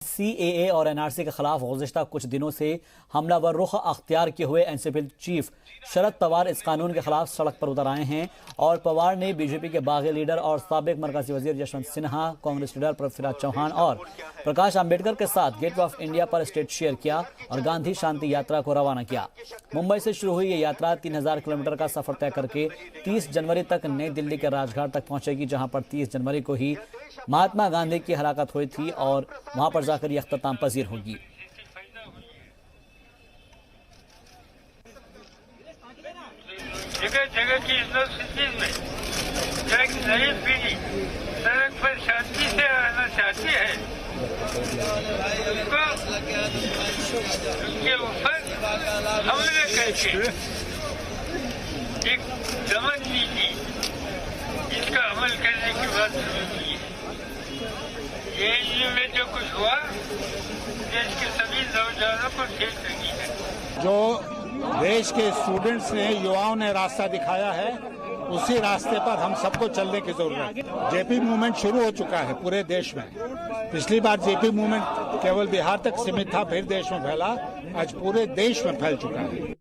CAA और NRC के खिलाफ गुज़िश्ता कुछ दिनों से हमलावर रुख अख्तियार किए हुए एनसीपी चीफ शरद पवार इस कानून के खिलाफ सड़क पर उतर आए हैं और पवार ने बीजेपी के बागी लीडर और साबिक मरकजी वजीर यशवंत सिन्हा, कांग्रेस लीडर पृथ्वीराज चौहान और प्रकाश आंबेडकर के साथ गेट ऑफ इंडिया पर स्टेज शेयर किया और गांधी शांति यात्रा को रवाना किया। मुंबई से शुरू हुई ये यात्रा 3000 किलोमीटर का सफर तय करके 30 जनवरी तक नई दिल्ली के राजघाट तक पहुंचेगी, जहां पर 30 जनवरी को ही महात्मा गांधी की हलाकत हुई थी और वहां पर जाकर यह अख्ताम पजीर होगी। जगह जगह की यूनिवर्सिटीज में एक नई पीढ़ी सड़क पर शांति से रहना चाहती है, उसको उनके ऊपर हमले करके एक दमन नीति इसका अमल करने की बात शुरू की है। ये में जो कुछ हुआ देश के सभी नौजवानों को ठेस लगी है। जो देश के स्टूडेंट्स ने, युवाओं ने रास्ता दिखाया है, उसी रास्ते पर हम सबको चलने की जरूरत है। जेपी मूवमेंट शुरू हो चुका है पूरे देश में। पिछली बार जेपी मूवमेंट केवल बिहार तक सीमित था, फिर देश में फैला, आज पूरे देश में फैल चुका है।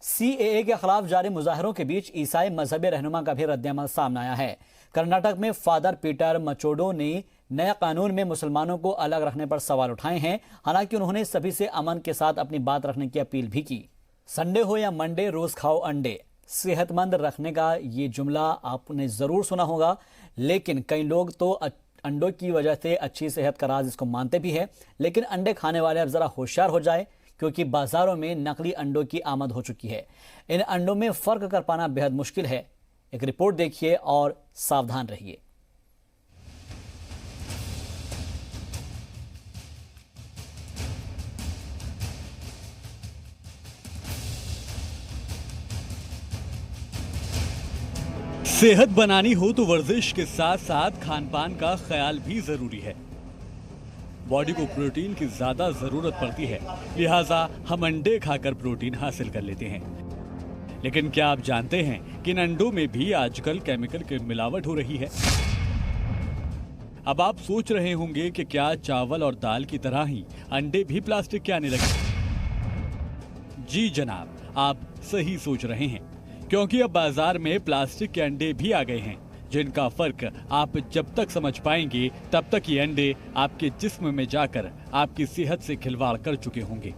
सीएए के खिलाफ जारी मुजाहरों के बीच ईसाई मजहबी रहनुमा का भी रद्दअमल सामने आया है। कर्नाटक में फादर पीटर मचोडो ने नया कानून में मुसलमानों को अलग रखने पर सवाल उठाए हैं। हालांकि उन्होंने सभी से अमन के साथ अपनी बात रखने की अपील भी की। संडे हो या मंडे, रोज खाओ अंडे। सेहतमंद रखने का ये जुमला आपने जरूर सुना होगा, लेकिन कई लोग तो अंडों की वजह से अच्छी सेहत का राज इसको मानते भी है। लेकिन अंडे खाने वाले अब जरा होशियार हो जाए, क्योंकि बाजारों में नकली अंडों की आमद हो चुकी है। इन अंडों में फर्क कर पाना बेहद मुश्किल है। एक रिपोर्ट देखिए और सावधान रहिए। सेहत बनानी हो तो वर्जिश के साथ साथ खान पान का ख्याल भी जरूरी है। बॉडी को प्रोटीन की ज्यादा जरूरत पड़ती है, लिहाजा हम अंडे खाकर प्रोटीन हासिल कर लेते हैं। लेकिन क्या आप जानते हैं कि इन अंडों में भी आजकल केमिकल की मिलावट हो रही है? अब आप सोच रहे होंगे कि क्या चावल और दाल की तरह ही अंडे भी प्लास्टिक के आने लगे? जी जनाब, आप सही सोच रहे हैं, क्योंकि अब बाजार में प्लास्टिक के अंडे भी आ गए हैं, जिनका फर्क आप जब तक समझ पाएंगे तब तक ये अंडे आपके जिस्म में जाकर आपकी सेहत से खिलवाड़ कर चुके होंगे।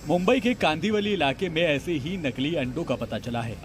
मुंबई के कांदीवली इलाके में ऐसे ही नकली अंडों का पता चला है।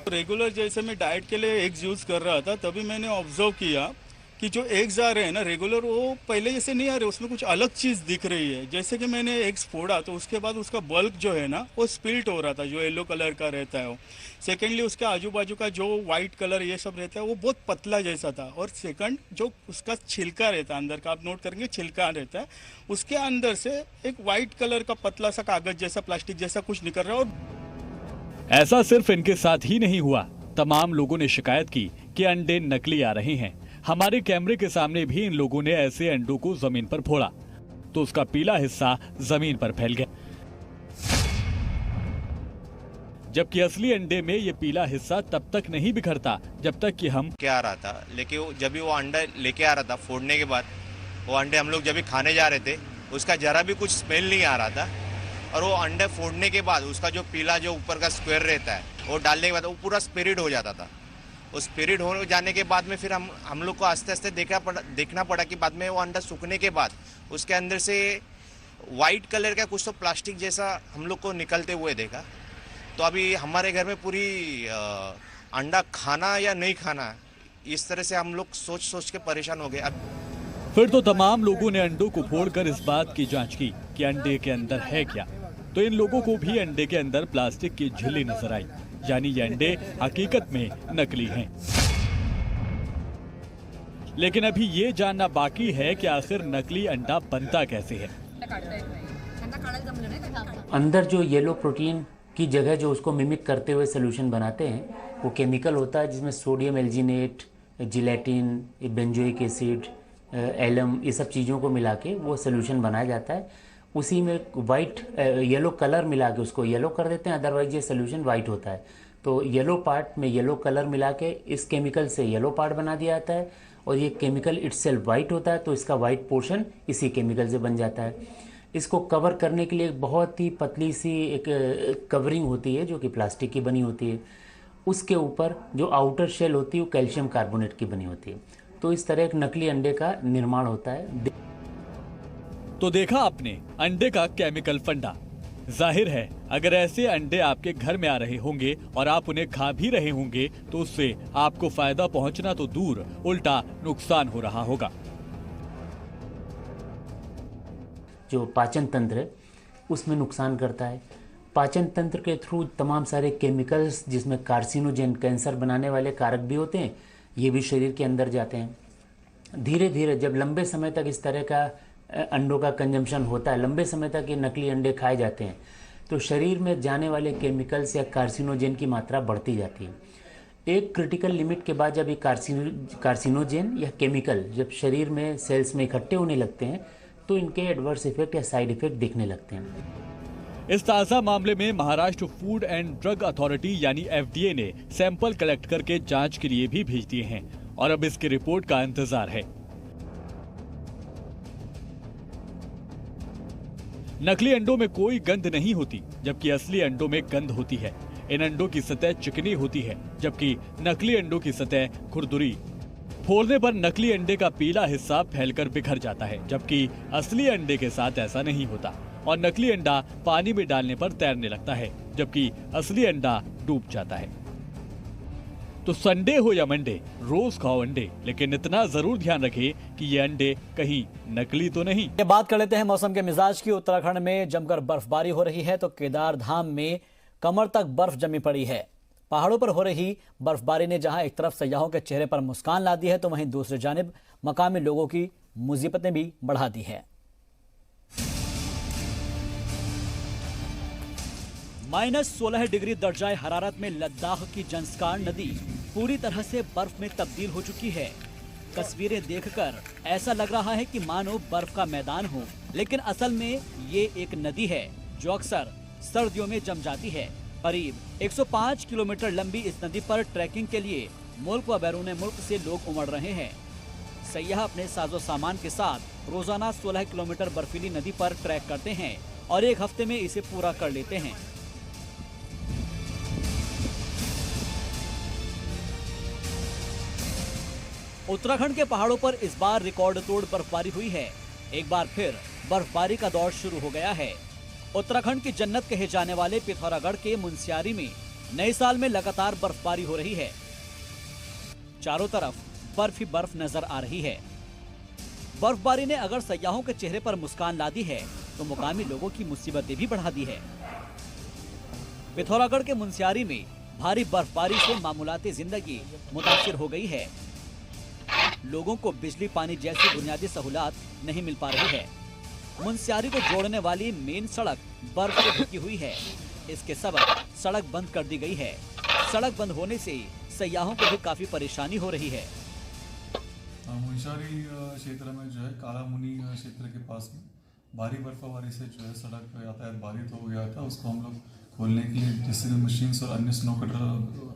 रेगुलर जैसे मैं डाइट के लिए एग्स यूज कर रहा था, तभी मैंने ऑब्जर्व किया कि जो एग्स आ रहे हैं ना रेगुलर, वो पहले जैसे नहीं आ रहे, उसमें कुछ अलग चीज दिख रही है। जैसे कि मैंने एग्स फोड़ा तो उसके बाद उसका बल्क जो है ना वो स्पिल्ट हो रहा था, जो येलो कलर का रहता है वो। सेकेंडली उसके आजू बाजू का जो व्हाइट कलर ये सब रहता है वो बहुत पतला जैसा था। और सेकंड जो उसका छिलका रहता है अंदर का, आप नोट करेंगे छिलका रहता है, उसके अंदर से एक व्हाइट कलर का पतला सा कागज जैसा, प्लास्टिक जैसा कुछ निकल रहा है। और ऐसा सिर्फ इनके साथ ही नहीं हुआ, तमाम लोगों ने शिकायत की कि अंडे नकली आ रहे हैं। हमारे कैमरे के सामने भी इन लोगों ने ऐसे अंडों को जमीन पर फोड़ा तो उसका पीला हिस्सा जमीन पर फैल गया, जबकि असली अंडे में ये पीला हिस्सा तब तक नहीं बिखरता जब तक कि हम क्या आ रहा था। लेकिन जब भी वो अंडा लेके आ रहा था फोड़ने के बाद, वो अंडे हम लोग जब भी खाने जा रहे थे, उसका जरा भी कुछ स्मेल नहीं आ रहा था। और वो अंडे फोड़ने के बाद उसका जो पीला जो ऊपर का स्क्वायर रहता है, वो डालने के बाद वो पूरा स्पिरिट हो जाता था। उस स्पिरिट हो जाने के बाद में फिर हम लोग को आस्ते आस्ते देखना पड़ा कि बाद में वो अंडा सूखने के बाद उसके अंदर से वाइट कलर का कुछ तो प्लास्टिक जैसा हम लोग को निकलते हुए देखा। तो अभी हमारे घर में पूरी अंडा खाना या नहीं खाना, इस तरह से हम लोग सोच सोच के परेशान हो गए। अब फिर तो तमाम लोगों ने अंडों को फोड़कर इस बात की जांच की कि अंडे के अंदर है क्या। तो इन लोगों को भी अंडे के अंदर प्लास्टिक की झिल्ली नजर आई, यानी ये अंडे हकीकत में नकली हैं। लेकिन अभी ये जानना बाकी है कि आखिर नकली अंडा बनता कैसे है। अंदर जो येलो प्रोटीन की जगह जो उसको मिमिक करते हुए सोल्यूशन बनाते हैं, वो केमिकल होता है जिसमें sodium alginate, gelatin, benzoic acid, alum, ये सब चीज़ों को मिला के वो सोल्यूशन बनाया जाता है। उसी में वाइट येलो कलर मिला के उसको येलो कर देते हैं, अदरवाइज ये सोल्यूशन वाइट होता है। तो येलो पार्ट में येलो कलर मिला के इस केमिकल से येलो पार्ट बना दिया जाता है, और ये केमिकल इटसेल्फ वाइट होता है, तो इसका वाइट पोर्शन इसी केमिकल से बन जाता है। इसको कवर करने के लिए एक बहुत ही पतली सी एक कवरिंग होती है जो कि प्लास्टिक की बनी होती है। उसके ऊपर जो आउटर शेल होती है वो कैल्शियम कार्बोनेट की बनी होती है। तो इस तरह एक नकली अंडे का निर्माण होता है। तो देखा आपने अंडे का केमिकल फंडा। जाहिर है अगर ऐसे अंडे आपके घर में आ रहे होंगे और आप उन्हें खा भी रहे होंगे तो उससे आपको फायदा पहुंचना तो दूर, उल्टा नुकसान हो रहा होगा। जो पाचन तंत्र है उसमें नुकसान करता है। पाचन तंत्र के थ्रू तमाम सारे केमिकल्स जिसमें कार्सिनोजेन, कैंसर बनाने वाले कारक भी होते हैं, ये भी शरीर के अंदर जाते हैं। धीरे धीरे जब लंबे समय तक इस तरह का अंडों का कंजम्पशन होता है, लंबे समय तक ये नकली अंडे खाए जाते हैं, तो शरीर में जाने वाले केमिकल्स या कार्सिनोजेन की मात्रा बढ़ती जाती है। एक क्रिटिकल लिमिट के बाद जब ये कार्सिनोजेन या केमिकल जब शरीर में सेल्स में इकट्ठे होने लगते हैं तो इनके एडवर्स इफेक्ट या साइड इफेक्ट दिखने लगते हैं। इस ताज़ा मामले में Maharashtra food and drug authority यानी FDA ने सैंपल कलेक्ट करके जांच के लिए भी भेज दिए हैं और अब इसकी रिपोर्ट का इंतजार है। नकली अंडों में कोई गंध नहीं होती, जबकि असली अंडों में गंध होती है। इन अंडों की सतह चिकनी होती है, जबकि नकली अंडों की सतह खुरदुरी। फोड़ने पर नकली अंडे का पीला हिस्सा फैलकर बिखर जाता है, जबकि असली अंडे के साथ ऐसा नहीं होता और नकली अंडा पानी में डालने पर तैरने लगता है, जबकि असली अंडा डूब जाता है। तो संडे हो या मंडे, रोज खाओ अंडे, लेकिन इतना जरूर ध्यान रखें कि ये अंडे कहीं नकली तो नहीं। ये बात कर लेते हैं मौसम के मिजाज की। उत्तराखंड में जमकर बर्फबारी हो रही है तो केदार धाम में कमर तक बर्फ जमी पड़ी है। पहाड़ों पर हो रही बर्फबारी ने जहां एक तरफ सयाहों के चेहरे पर मुस्कान ला दी है तो वहीं दूसरी जानिब मकामी लोगों की मुसीबतें भी बढ़ा दी है। -16 डिग्री दर्जाए हरारत में लद्दाख की जंस्कार नदी पूरी तरह से बर्फ में तब्दील हो चुकी है। तस्वीरें देखकर ऐसा लग रहा है कि मानो बर्फ का मैदान हो, लेकिन असल में ये एक नदी है जो अक्सर सर्दियों में जम जाती है। करीब 105 किलोमीटर लंबी इस नदी पर ट्रैकिंग के लिए मुल्क व बैरून मुल्क से लोग उमड़ रहे हैं। सयाह अपने साजो सामान के साथ रोजाना 16 किलोमीटर बर्फीली नदी पर ट्रैक करते हैं और एक हफ्ते में इसे पूरा कर लेते हैं। उत्तराखंड के पहाड़ों पर इस बार रिकॉर्ड तोड़ बर्फबारी हुई है। एक बार फिर बर्फबारी का दौर शुरू हो गया है। उत्तराखंड की जन्नत कहे जाने वाले पिथौरागढ़ के मुनस्यारी में नए साल में लगातार बर्फबारी हो रही है। चारों तरफ बर्फ ही बर्फ नजर आ रही है। बर्फबारी ने अगर सयाहों के चेहरे पर मुस्कान ला दी है तो मुकामी लोगों की मुसीबतें भी बढ़ा दी है। पिथौरागढ़ के मुनस्यारी में भारी बर्फबारी से मामूलाती जिंदगी मुतासिर हो गई है। लोगों को बिजली पानी जैसी बुनियादी सहूलत नहीं मिल पा रही है। मुनस्यारी को जोड़ने वाली मेन सड़क बर्फ से ढकी हुई है। इसके सबब सड़क बंद कर दी गई है। सड़क बंद होने से सयाहों को भी काफी परेशानी हो रही है। मुनस्यारी क्षेत्र में जो है काला मुनी क्षेत्र के पास में भारी बर्फबारी से जो है सड़क यातायात बाधित हो गया था। उसको हम लोग खोलने के लिए जेसीबी मशीन्स और अन्य स्नो कटर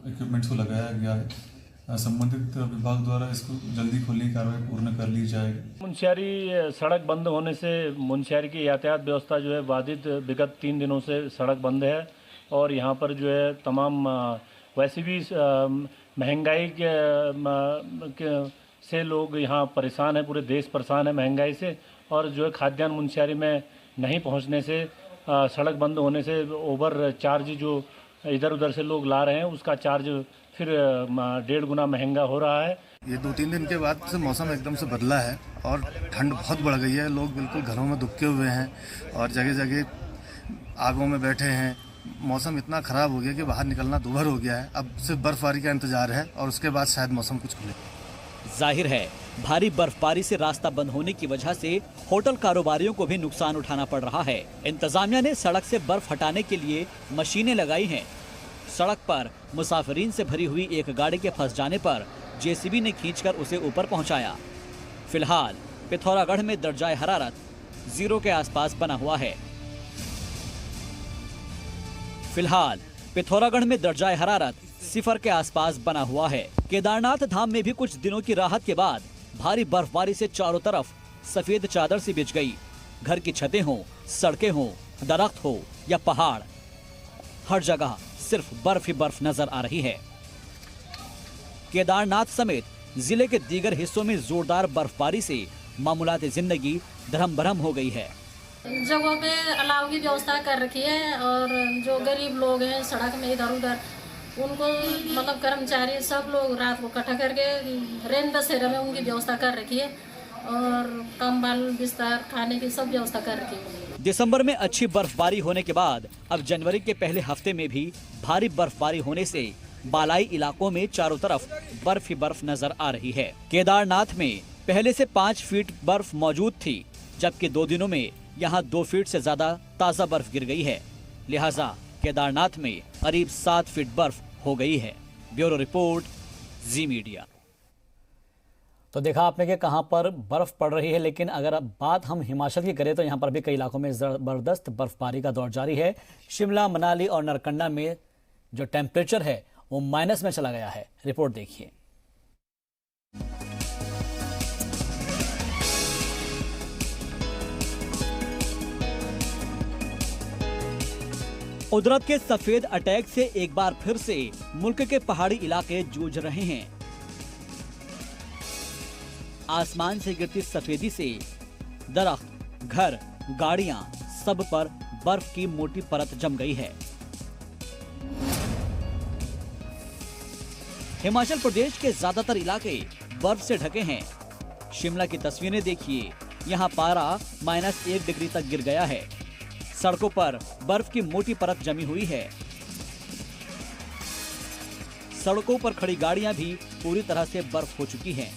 इक्विपमेंट्स को लगाया गया है। संबंधित विभाग द्वारा इसको जल्दी खोलने की कार्रवाई पूर्ण कर ली जाएगी। मुनस्यारी सड़क बंद होने से मुनस्यारी की यातायात व्यवस्था जो है बाधित, विगत 3 दिनों से सड़क बंद है और यहाँ पर जो है तमाम वैसे भी महंगाई के से लोग यहाँ परेशान है, पूरे देश परेशान है महंगाई से। और जो है खाद्यान्न मुनस्यारी में नहीं पहुँचने से, सड़क बंद होने से ओवर चार्ज जो इधर उधर से लोग ला रहे हैं उसका चार्ज फिर 1.5 गुना महंगा हो रहा है। ये 2-3 दिन के बाद से मौसम एकदम से बदला है और ठंड बहुत बढ़ गई है। लोग बिल्कुल घरों में दुबके हुए हैं और जगह जगह आगों में बैठे हैं। मौसम इतना ख़राब हो गया कि बाहर निकलना दूभर हो गया है। अब सिर्फ बर्फबारी का इंतजार है और उसके बाद शायद मौसम कुछ खुले। जाहिर है भारी बर्फबारी से रास्ता बंद होने की वजह से होटल कारोबारियों को भी नुकसान उठाना पड़ रहा है। इंतजामिया ने सड़क से बर्फ हटाने के लिए मशीनें लगाई हैं। सड़क पर मुसाफिरीन से भरी हुई एक गाड़ी के फंस जाने पर जेसीबी ने खींचकर उसे ऊपर पहुंचाया। फिलहाल पिथौरागढ़ में दर्जाए हरारत 0 के आसपास बना हुआ है। फिलहाल पिथौरागढ़ में दर्जाए हरारत 0 के आसपास बना हुआ है। केदारनाथ धाम में भी कुछ दिनों की राहत के बाद भारी बर्फबारी से चारों तरफ सफेद चादर सी बिछ गई। घर की छतें हों, सड़कें हों, दरख्त हो या पहाड़, हर जगह सिर्फ बर्फ ही बर्फ नजर आ रही है। केदारनाथ समेत जिले के दीगर हिस्सों में जोरदार बर्फबारी से मामूलात जिंदगी धर्म भरम हो गई है। जगहों पे अलाव की व्यवस्था कर रखी है और जो गरीब लोग हैं सड़क में इधर उधर, उनको मतलब कर्मचारी सब लोग रात को इकट्ठा करके रेन बसेरा में उनकी व्यवस्था कर रखी है और कंबल बिस्तर खाने की सब व्यवस्था कर रखी है। दिसंबर में अच्छी बर्फबारी होने के बाद अब जनवरी के पहले हफ्ते में भी भारी बर्फबारी होने से बालाई इलाकों में चारों तरफ बर्फ ही बर्फ नजर आ रही है। केदारनाथ में पहले से 5 फीट बर्फ मौजूद थी, जबकि 2 दिनों में यहाँ 2 फीट से ज्यादा ताजा बर्फ गिर गई है। लिहाजा केदारनाथ में करीब 7 फीट बर्फ हो गई है। ब्यूरो रिपोर्ट, जी मीडिया। तो देखा आपने कि कहां पर बर्फ पड़ रही है, लेकिन अगर अब बात हम हिमाचल की करें तो यहां पर भी कई इलाकों में जबरदस्त बर्फबारी का दौर जारी है। शिमला, मनाली और नरकंडा में जो टेम्परेचर है वो माइनस में चला गया है। रिपोर्ट देखिए। कुदरत के सफेद अटैक से एक बार फिर से मुल्क के पहाड़ी इलाके जूझ रहे हैं। आसमान से गिरती सफेदी से दरख्त, घर, गाड़ियां, सब पर बर्फ की मोटी परत जम गई है। हिमाचल प्रदेश के ज्यादातर इलाके बर्फ से ढके हैं। शिमला की तस्वीरें देखिए, यहाँ पारा -1 डिग्री तक गिर गया है। सड़कों पर बर्फ की मोटी परत जमी हुई है। सड़कों पर खड़ी गाड़ियां भी पूरी तरह से बर्फ हो चुकी हैं।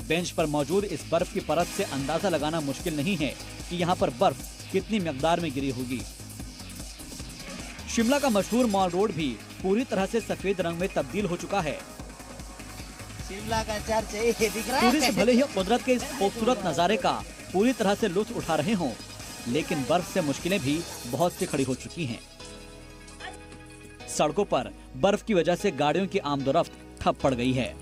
बेंच पर मौजूद इस बर्फ की परत से अंदाजा लगाना मुश्किल नहीं है कि यहाँ पर बर्फ कितनी मिकदार में गिरी होगी। शिमला का मशहूर मॉल रोड भी पूरी तरह से सफेद रंग में तब्दील हो चुका है। शिमला का चर्च ये दिख रहा है। टूरिस्ट भले ही कुदरत के इस खूबसूरत नजारे का पूरी तरह से लुत्फ उठा रहे हों, लेकिन बर्फ से मुश्किलें भी बहुत सी खड़ी हो चुकी हैं। सड़कों पर बर्फ की वजह से गाड़ियों की आमदोरफ्त ठप पड़ गई है।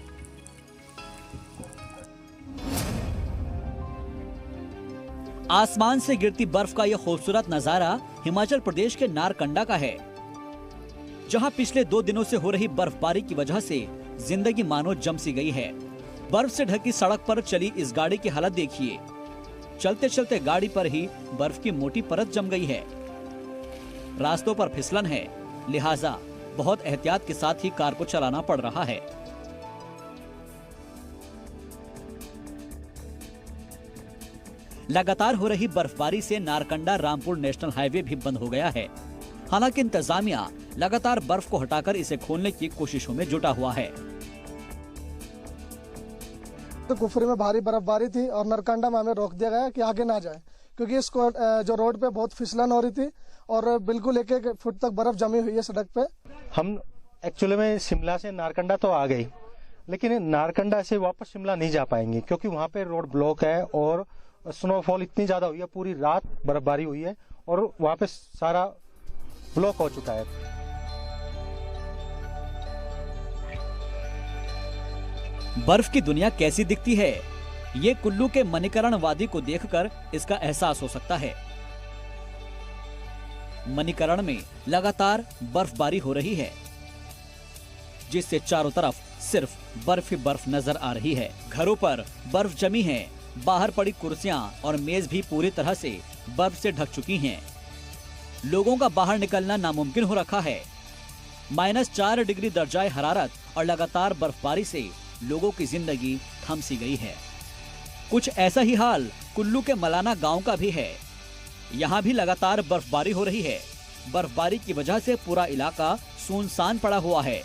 आसमान से गिरती बर्फ का यह खूबसूरत नजारा हिमाचल प्रदेश के नारकंडा का है, जहां पिछले 2 दिनों से हो रही बर्फबारी की वजह से जिंदगी मानो जम सी गई है। बर्फ से ढकी सड़क पर चली इस गाड़ी की हालत देखिए। चलते चलते गाड़ी पर ही बर्फ की मोटी परत जम गई है। रास्तों पर फिसलन है, लिहाजा बहुत एहतियात के साथ ही कार को चलाना पड़ रहा है। लगातार हो रही बर्फबारी से नारकंडा रामपुर नेशनल हाईवे भी बंद हो गया है। हालांकि इंतजामिया लगातार बर्फ को हटाकर इसे खोलने की कोशिशों में जुटा हुआ है। तो कुफरी में भारी बर्फबारी थी और नरकंडा में हमें रोक दिया गया कि आगे ना जाए, क्योंकि इसको जो रोड पे बहुत फिसलन हो रही थी और बिल्कुल 1-1 फुट तक बर्फ जमी हुई है सड़क पे। हम एक्चुअली में शिमला से नारकंडा तो आ गई, लेकिन नारकंडा से वापस शिमला नहीं जा पाएंगे क्योंकि वहाँ पे रोड ब्लॉक है और स्नोफॉल इतनी ज्यादा हुई है, पूरी रात बर्फबारी हुई है और वहाँ पे सारा ब्लॉक हो चुका है। बर्फ की दुनिया कैसी दिखती है, ये कुल्लू के मणिकरण वादी को देखकर इसका एहसास हो सकता है। मणिकरण में लगातार बर्फबारी हो रही है, जिससे चारों तरफ सिर्फ बर्फ ही बर्फ नजर आ रही है। घरों पर बर्फ जमी है, बाहर पड़ी कुर्सियां और मेज भी पूरी तरह से बर्फ से ढक चुकी हैं। लोगों का बाहर निकलना नामुमकिन हो रखा है। -4 डिग्री दर्जाए हरारत और लगातार बर्फबारी से लोगों की जिंदगी थम सी गई है। कुछ ऐसा ही हाल कुल्लू के मलाना गांव का भी है। यहाँ भी लगातार बर्फबारी हो रही है। बर्फबारी की वजह से पूरा इलाका सुनसान पड़ा हुआ है।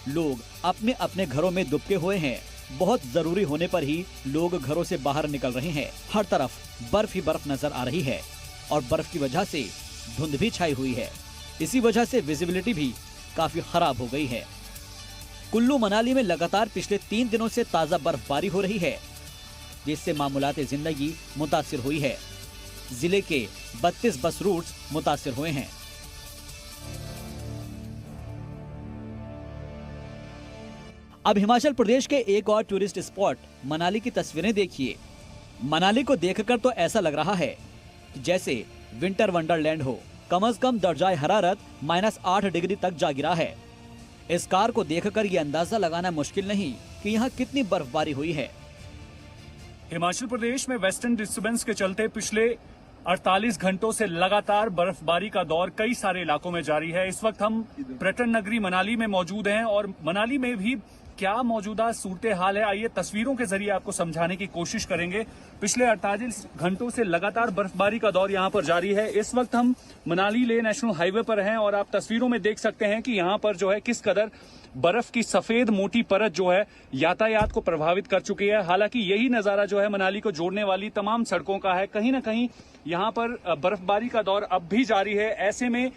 लोग अपने अपने घरों में दुबके हुए हैं। बहुत जरूरी होने पर ही लोग घरों से बाहर निकल रहे हैं। हर तरफ बर्फ ही बर्फ नजर आ रही है और बर्फ की वजह से धुंध भी छाई हुई है। इसी वजह से विजिबिलिटी भी काफी खराब हो गई है। कुल्लू मनाली में लगातार पिछले 3 दिनों से ताजा बर्फबारी हो रही है, जिससे मामूलाते जिंदगी मुतासिर हुई है। जिले के 32 बस रूट्स मुतासिर हुए हैं। अब हिमाचल प्रदेश के एक और टूरिस्ट स्पॉट मनाली की तस्वीरें देखिए। मनाली को देखकर तो ऐसा लग रहा है कि जैसे विंटर वंडरलैंड हो। कम से कम दर्जाए हरारत -8 डिग्री तक जा गिरा है। इस कार को देखकर ये अंदाजा लगाना मुश्किल नहीं कि यहाँ कितनी बर्फबारी हुई है। हिमाचल प्रदेश में वेस्टर्न डिस्टर्बेंस के चलते पिछले 48 घंटों से लगातार बर्फबारी का दौर कई सारे इलाकों में जारी है। इस वक्त हम पर्यटन नगरी मनाली में मौजूद हैं और मनाली में भी क्या मौजूदा सूरत हाल है, आइए तस्वीरों के जरिए आपको समझाने की कोशिश करेंगे। पिछले 48 घंटों से लगातार बर्फबारी का दौर यहां पर जारी है। इस वक्त हम मनाली लेह नेशनल हाईवे पर हैं और आप तस्वीरों में देख सकते हैं कि यहां पर जो है किस कदर बर्फ की सफेद मोटी परत जो है यातायात को प्रभावित कर चुकी है। हालांकि यही नजारा जो है मनाली को जोड़ने वाली तमाम सड़कों का है। कहीं ना कहीं यहाँ पर बर्फबारी का दौर अब भी जारी है। ऐसे में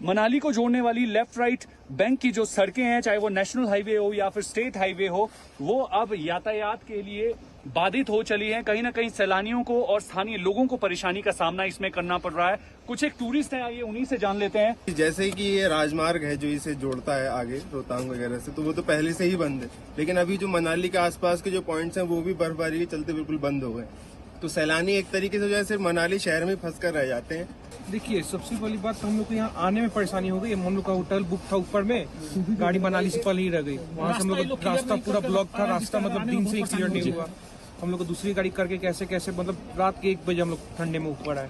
मनाली को जोड़ने वाली लेफ्ट राइट बैंक की जो सड़कें हैं, चाहे वो नेशनल हाईवे हो या फिर स्टेट हाईवे हो, वो अब यातायात के लिए बाधित हो चली हैं। कहीं ना कहीं सैलानियों को और स्थानीय लोगों को परेशानी का सामना इसमें करना पड़ रहा है। कुछ एक टूरिस्ट हैं, आइए उन्हीं से जान लेते हैं। जैसे कि ये राजमार्ग है जो इसे जोड़ता है आगे रोहतांग वगैरह से, तो वो तो पहले से ही बंद है, लेकिन अभी जो मनाली के आसपास के जो पॉइंट्स हैं वो भी बर्फबारी के चलते बिल्कुल बंद हो गए। तो सैलानी एक तरीके से जो है सिर्फ मनाली शहर में फंस कर रह जाते हैं। देखिए, सबसे पहली बात तो हम लोग को यहाँ आने में परेशानी हो गई। हम लोग का होटल बुक था ऊपर में, गाड़ी मनाली से पहले ही रह गई। वहाँ से हम लोग का रास्ता पूरा ब्लॉक था। रास्ता मतलब दिन से एक्सीडेंट नहीं हुआ। हम लोग को दूसरी गाड़ी करके कैसे मतलब रात के 1 बजे हम लोग ठंडे में ऊपर आए।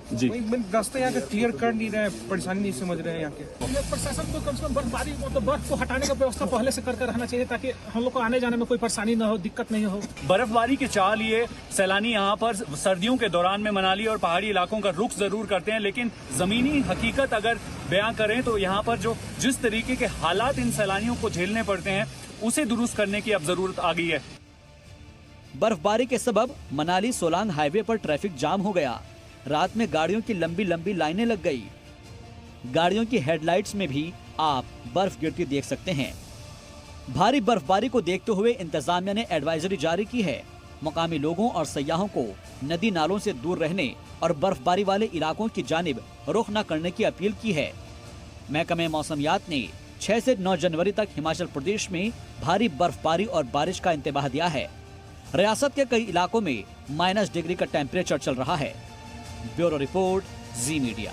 रास्ता यहाँ का क्लियर कर नहीं रहे, परेशानी नहीं समझ रहे हैं यहाँ के प्रशासन को। कम से कम बर्फबारी मतलब बर्फ को हटाने का व्यवस्था पहले से करके रहना चाहिए ताकि हम लोग को आने जाने में कोई परेशानी न हो, दिक्कत नहीं हो। बर्फबारी के चाल लिए सैलानी यहाँ पर सर्दियों के दौरान में मनाली और पहाड़ी इलाकों का रुख जरूर करते हैं, लेकिन जमीनी हकीकत अगर बयां करें तो यहाँ पर जो जिस तरीके के हालात इन सैलानियों को झेलने पड़ते हैं उसे दुरुस्त करने की अब जरूरत आ गई है। बर्फबारी के सबब मनाली सोलांग हाईवे पर ट्रैफिक जाम हो गया। रात में गाड़ियों की लंबी लंबी लाइनें लग गई। गाड़ियों की हेडलाइट्स में भी आप बर्फ गिरती देख सकते हैं। भारी बर्फबारी को देखते हुए इंतजामिया ने एडवाइजरी जारी की है। मुकामी लोगों और सयाहों को नदी नालों से दूर रहने और बर्फबारी वाले इलाकों की जानिब रुख न करने की अपील की है। महकमे मौसमियात ने 6 से 9 जनवरी तक हिमाचल प्रदेश में भारी बर्फबारी और बारिश का इंतबाह दिया है। रियासत के कई इलाकों में -डिग्री का टेम्परेचर चल रहा है। ब्यूरो रिपोर्ट, जी मीडिया।